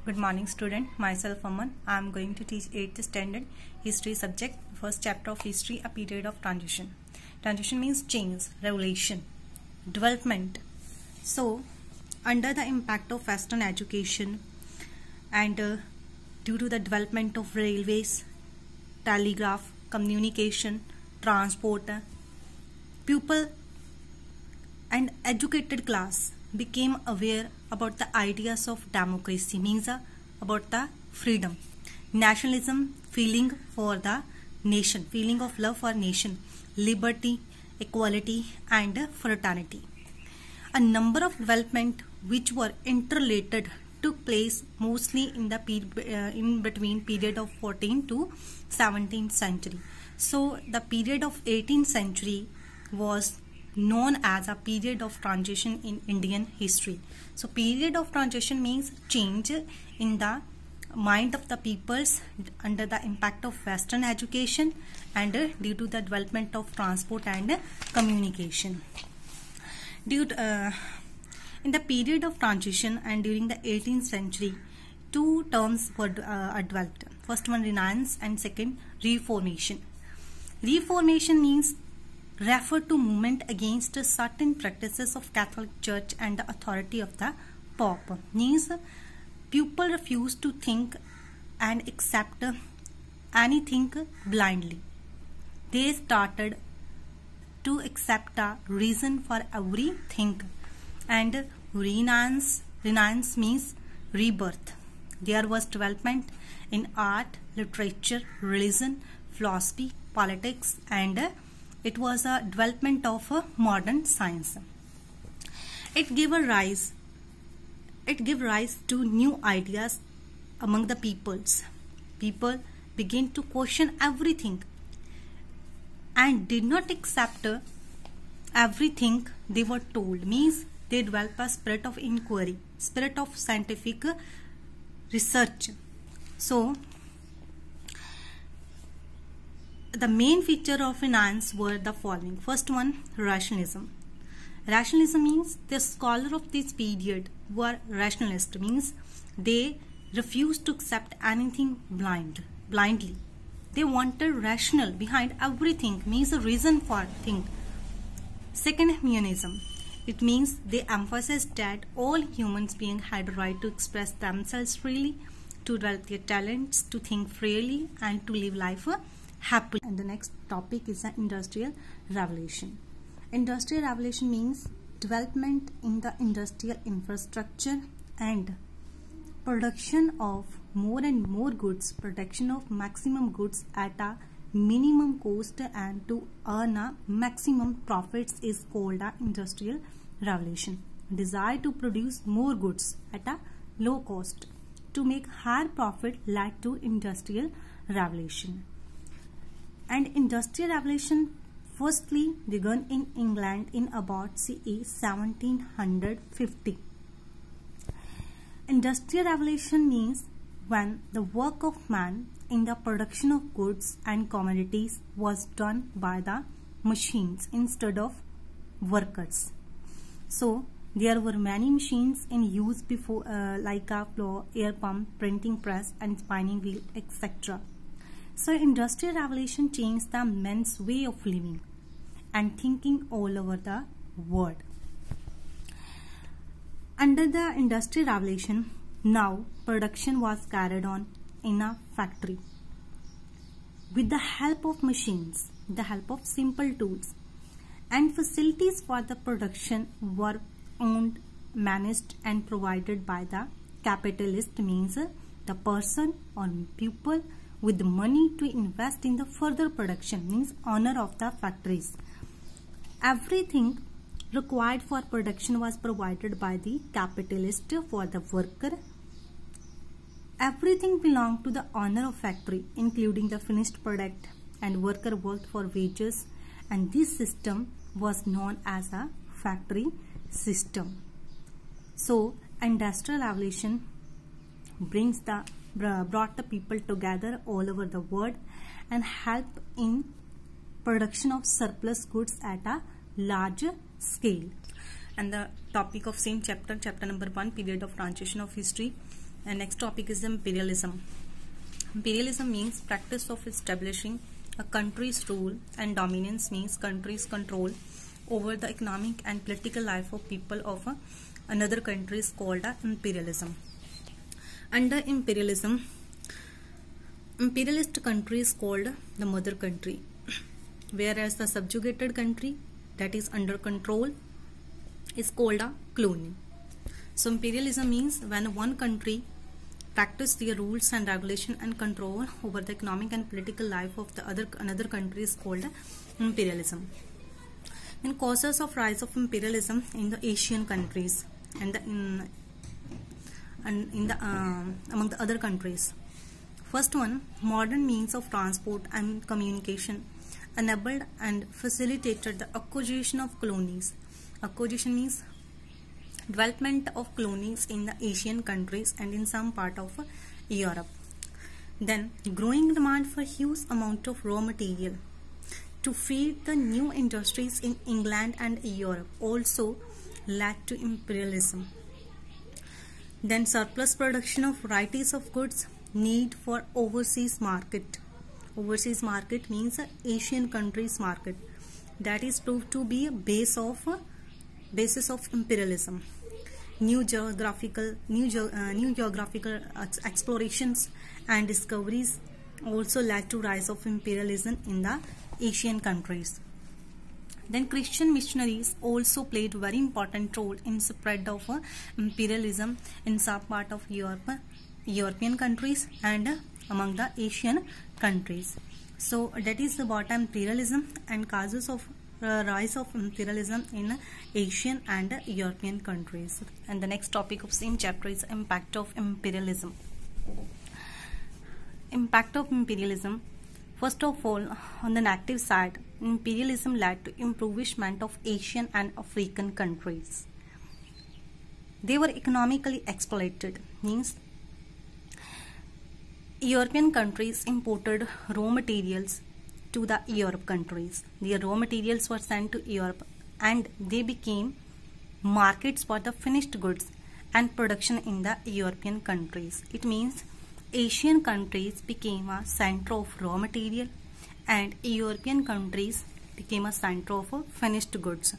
Good morning student, myself Aman. I am going to teach 8th standard history subject, first chapter of history, a period of transition. Transition means change, revolution, development. So under the impact of western education and due to the development of railways, telegraph, communication, transport, people and educated class became aware about the ideas of democracy, means about the freedom, nationalism, feeling for the nation, feeling of love for nation, liberty, equality and fraternity. A number of development which were interrelated took place mostly in the in between period of 14th to 17th century. So the period of 18th century was known as a period of transition in Indian history. So period of transition means change in the mind of the peoples under the impact of western education and due to the development of transport and communication. In the period of transition and during the 18th century, two terms were developed. First one, Renaissance, and second, Reformation. Reformation means refer to movement against certain practices of Catholic Church and the authority of the Pope. Means people refused to think and accept anything blindly. They started to accept a reason for everything. And Renaissance means rebirth. There was development in art, literature, religion, philosophy, politics, and it was a development of modern science. It gave rise to new ideas among the peoples. People began to question everything and did not accept everything they were told. Means they developed a spirit of inquiry, spirit of scientific research. So the main feature of Renaissance were the following. First one, rationalism. Rationalism means the scholar of this period were rationalist, means they refused to accept anything blindly. They wanted rational behind everything, means a reason for thing. Second, humanism. It means they emphasized that all human beings had a right to express themselves freely, to develop their talents, to think freely and to live life happily. And the next topic is the Industrial Revolution. Industrial Revolution means development in the industrial infrastructure and production of more and more goods, production of maximum goods at a minimum cost and to earn a maximum profits is called a Industrial Revolution. Desire to produce more goods at a low cost to make higher profit led to Industrial Revolution. And Industrial Revolution firstly began in England in about CE 1750. Industrial Revolution means when the work of man in the production of goods and commodities was done by the machines instead of workers. So there were many machines in use before like a plow, air pump, printing press and spinning wheel, etc. So Industrial Revolution changed the men's way of living and thinking all over the world. Under the Industrial Revolution, now production was carried on in a factory with the help of machines, the help of simple tools, and facilities for the production were owned, managed and provided by the capitalist, means the person or people with money to invest in the further production, means owner of the factories. Everything required for production was provided by the capitalist for the worker. Everything belonged to the owner of factory, including the finished product, and worker worked for wages, and this system was known as a factory system. So Industrial Revolution brought the people together all over the world and helped in production of surplus goods at a larger scale. And the topic of same chapter, chapter number 1, period of transition of history, And next topic is imperialism. Imperialism means practice of establishing a country's rule, and dominance means country's control over the economic and political life of people of another country is called imperialism. Under imperialism, imperialist country is called the mother country, whereas the subjugated country that is under control is called a colony. So imperialism means when one country practice their rules and regulation and control over the economic and political life of the another country is called imperialism. Then causes of rise of imperialism in the Asian countries and among the other countries. First one, modern means of transport and communication enabled and facilitated the acquisition of colonies. Acquisition means development of colonies in the Asian countries and in some part of Europe. Then growing demand for huge amount of raw material to feed the new industries in England and Europe also led to imperialism. Then surplus production of varieties of goods, need for overseas market. Overseas market means Asian countries market. That is proved to be a basis of imperialism. New geographical explorations and discoveries also led to rise of imperialism in the Asian countries. Then Christian missionaries also played very important role in spread of imperialism in some part of European countries and among the Asian countries. So that is about imperialism and causes of rise of imperialism in Asian and European countries. And the next topic of same chapter is impact of imperialism. Impact of imperialism. First of all, on the negative side, imperialism led to impoverishment of Asian and African countries. They were economically exploited, means European countries imported raw materials to the Europe countries. Their raw materials were sent to Europe and they became markets for the finished goods and production in the European countries. It means Asian countries became a center of raw material and European countries became a center of finished goods.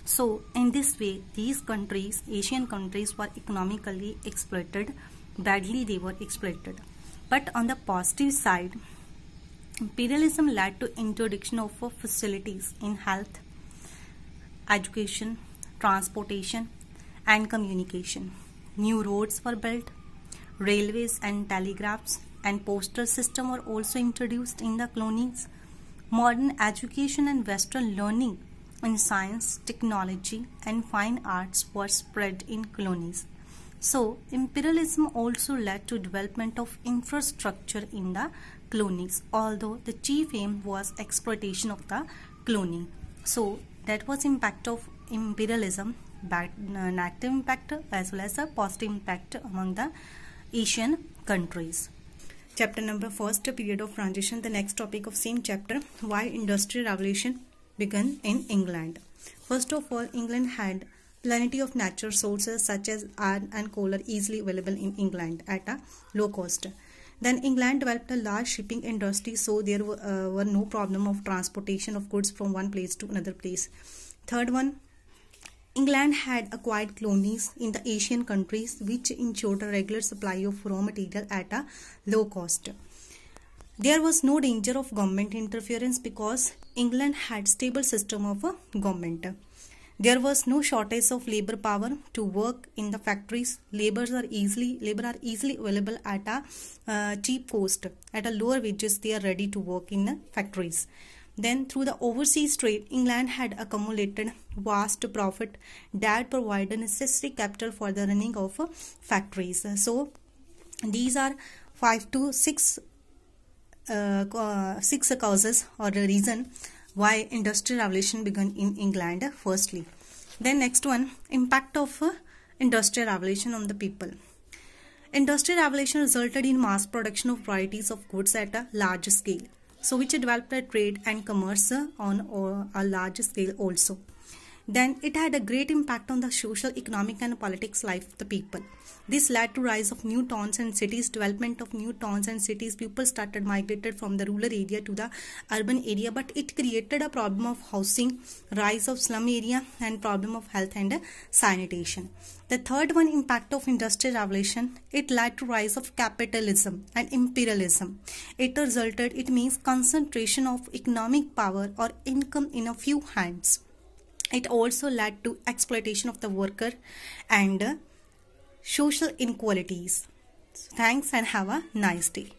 So in this way, these countries, Asian countries, were economically exploited. Badly they were exploited. But on the positive side, imperialism led to introduction of facilities in health, education, transportation and communication. New roads were built, railways and telegraphs and postal system were also introduced in the colonies. Modern education and Western learning in science, technology and fine arts were spread in colonies. So imperialism also led to development of infrastructure in the colonies, although the chief aim was exploitation of the colony. So that was impact of imperialism, negative impact as well as a positive impact among the Asian countries. Chapter number first, period of transition. The next topic of same chapter, why industrial revolution began in England. First of all, England had plenty of natural sources such as iron and coal are easily available in England at a low cost. Then England developed a large shipping industry, so there were no problem of transportation of goods from one place to another place. Third one, England had acquired colonies in the Asian countries which ensured a regular supply of raw material at a low cost. There was no danger of government interference because England had stable system of government. There was no shortage of labor power to work in the factories. Labor are easily available at a cheap cost. At a lower wages, they are ready to work in the factories. Then through the overseas trade, England had accumulated vast profit that provided necessary capital for the running of factories. So these are 5 to 6 causes or the reason why industrial revolution began in England firstly. Then next one, impact of industrial revolution on the people. Industrial revolution resulted in mass production of varieties of goods at a large scale, so which developed a trade and commerce on a large scale also. Then it had a great impact on the social, economic and politics life of the people. This led to rise of new towns and cities, development of new towns and cities. People started migrated from the rural area to the urban area, but it created a problem of housing, rise of slum area and problem of health and sanitation. The third one, impact of industrial revolution. It led to rise of capitalism and imperialism. It means concentration of economic power or income in a few hands. It also led to exploitation of the worker and social inequalities. Thanks and have a nice day.